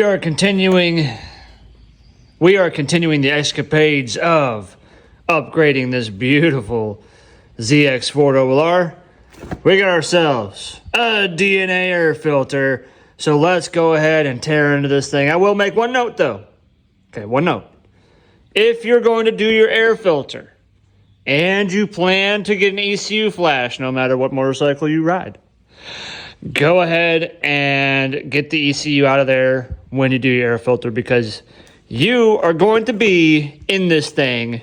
We are continuing the escapades of upgrading this beautiful ZX4RR. We got ourselves a DNA air filter. So let's go ahead and tear into this thing. I will make one note though. Okay, one note. If you're going to do your air filter and you plan to get an ECU flash no matter what motorcycle you ride, go ahead and get the ECU out of there when you do your air filter, because you are going to be in this thing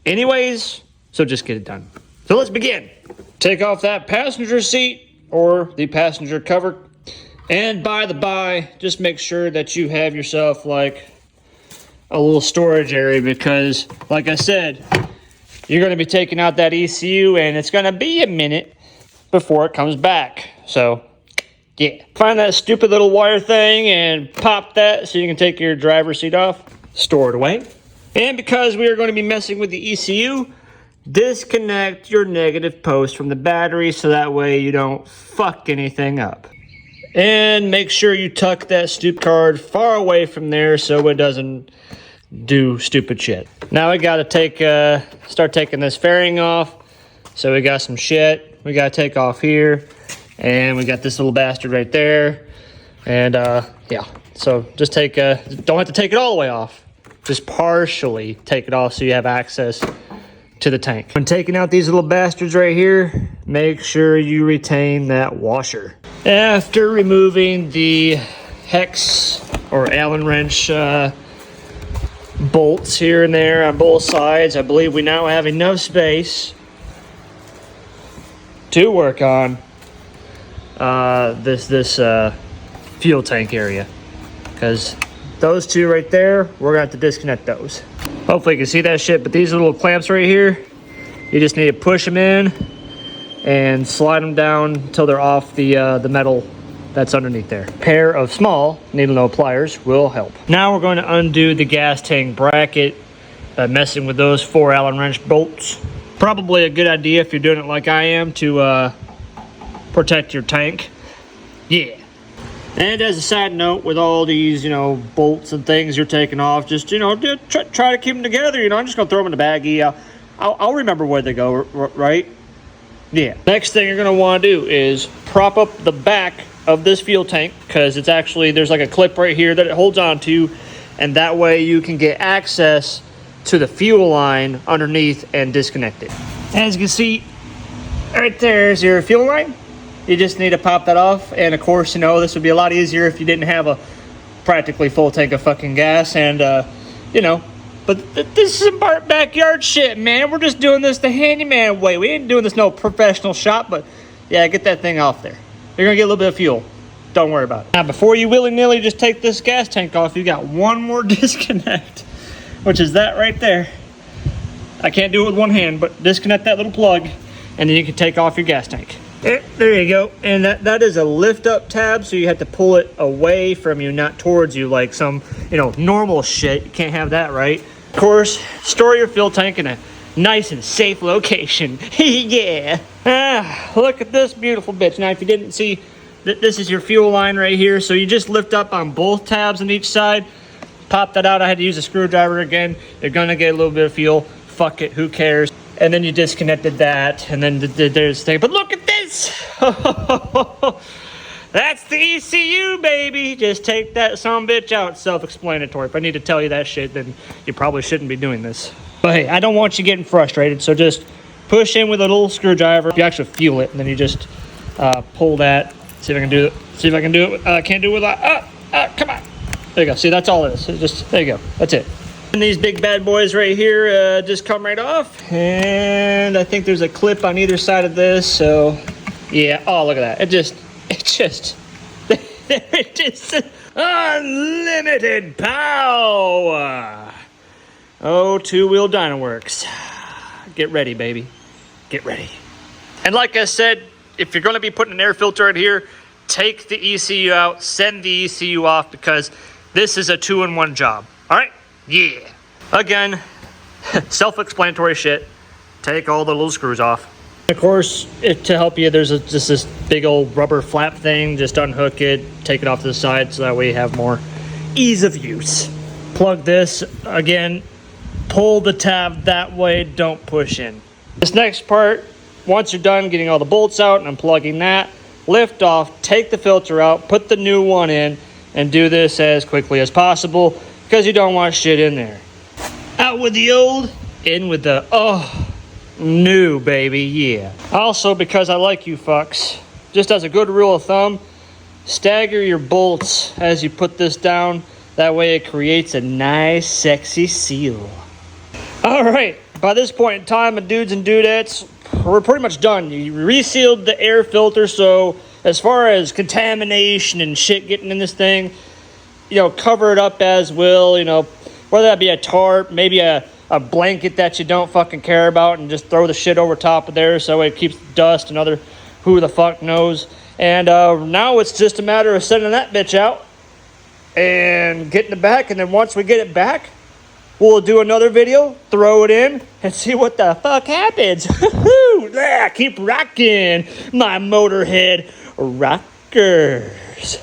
anyways, so just get it done. So let's begin. Take off that passenger seat or the passenger cover. And by the by, just make sure that you have yourself like a little storage area, because like I said, you're going to be taking out that ECU and it's going to be a minute before it comes back. So yeah, find that stupid little wire thing and pop that so you can take your driver's seat off, store it away. And because we are going to be messing with the ECU, disconnect your negative post from the battery so that way you don't fuck anything up. And make sure you tuck that stupid card far away from there so it doesn't do stupid shit. Now we got to start taking this fairing off. So we got some shit we got to take off here. And we got this little bastard right there. And yeah, so just don't have to take it all the way off. Just partially take it off so you have access to the tank. When taking out these little bastards right here, make sure you retain that washer. After removing the hex or Allen wrench bolts here and there on both sides, I believe we now have enough space to work on this fuel tank area, because those two right there, we're gonna have to disconnect those. Hopefully you can see that shit, but these little clamps right here, you just need to push them in and slide them down until they're off the metal that's underneath there. A pair of small needle nose pliers will help. Now we're going to undo the gas tank bracket, messing with those 4 Allen wrench bolts. Probably a good idea if you're doing it like I am to protect your tank. Yeah. And as a side note, with all these, bolts and things you're taking off, just, try to keep them together. I'm just going to throw them in the baggie. I'll remember where they go, right? Yeah. Next thing you're going to want to do is prop up the back of this fuel tank, because it's actually, there's like a clip right here that it holds on to, and that way you can get access to the fuel line underneath and disconnect it. As you can see, right there is your fuel line. You just need to pop that off, and of course, this would be a lot easier if you didn't have a practically full tank of fucking gas, and but this is some backyard shit, man. We're just doing this the handyman way. We ain't doing this no professional shop, but yeah, get that thing off there. You're gonna get a little bit of fuel. Don't worry about it. Now, before you willy-nilly just take this gas tank off, you got one more disconnect, which is that right there. I can't do it with one hand, but disconnect that little plug, and then you can take off your gas tank. There you go. And that is a lift up tab, so you have to pull it away from you, not towards you like some, normal shit. You can't have that, right? Of course, store your fuel tank in a nice and safe location. Yeah. Look at this beautiful bitch. Now, if you didn't see, this is your fuel line right here. So you just lift up on both tabs on each side. Pop that out. I had to use a screwdriver again. You're going to get a little bit of fuel. Fuck it. Who cares? And then you disconnected that. And then there's the thing. But look at this. That's the ECU, baby. Just take that sumbitch out. Self-explanatory. If I need to tell you that shit, then you probably shouldn't be doing this. But hey, I don't want you getting frustrated, so just push in with a little screwdriver. You actually feel it, and then you just pull that. See if I can do it. See if I can do it. Can't do it without. Come on. There you go. See, that's all it is. Just there you go. That's it. And these big bad boys right here just come right off, and I think there's a clip on either side of this. So yeah. Oh, look at that. It just unlimited power. Oh, two-wheel Dynaworks. Get ready, baby. Get ready. And like I said, if you're going to be putting an air filter in here, take the ECU out, send the ECU off, because this is a 2-in-1 job. All right? Yeah. Again, self-explanatory shit. Take all the little screws off. Of course, to help you, there's just this big old rubber flap thing. Just unhook it, take it off to the side, so that way you have more ease of use. Plug this, again, pull the tab that way, don't push in. This next part, once you're done getting all the bolts out and unplugging that, lift off, take the filter out, put the new one in, and do this as quickly as possible because you don't want shit in there. Out with the old, in with the, new, baby, yeah. Also, because I like you fucks, just as a good rule of thumb, stagger your bolts as you put this down. That way it creates a nice, sexy seal. All right, by this point in time, my dudes and dudettes, we're pretty much done. You resealed the air filter, so as far as contamination and shit getting in this thing, you know, cover it up as will, you know, whether that be a tarp, maybe a blanket that you don't fucking care about, and just throw the shit over top of there so it keeps dust and other who the fuck knows. And now it's just a matter of sending that bitch out and getting it back, and then once we get it back, we'll do another video, throw it in, and see what the fuck happens. Yeah, keep rocking, my Motorhead rockers.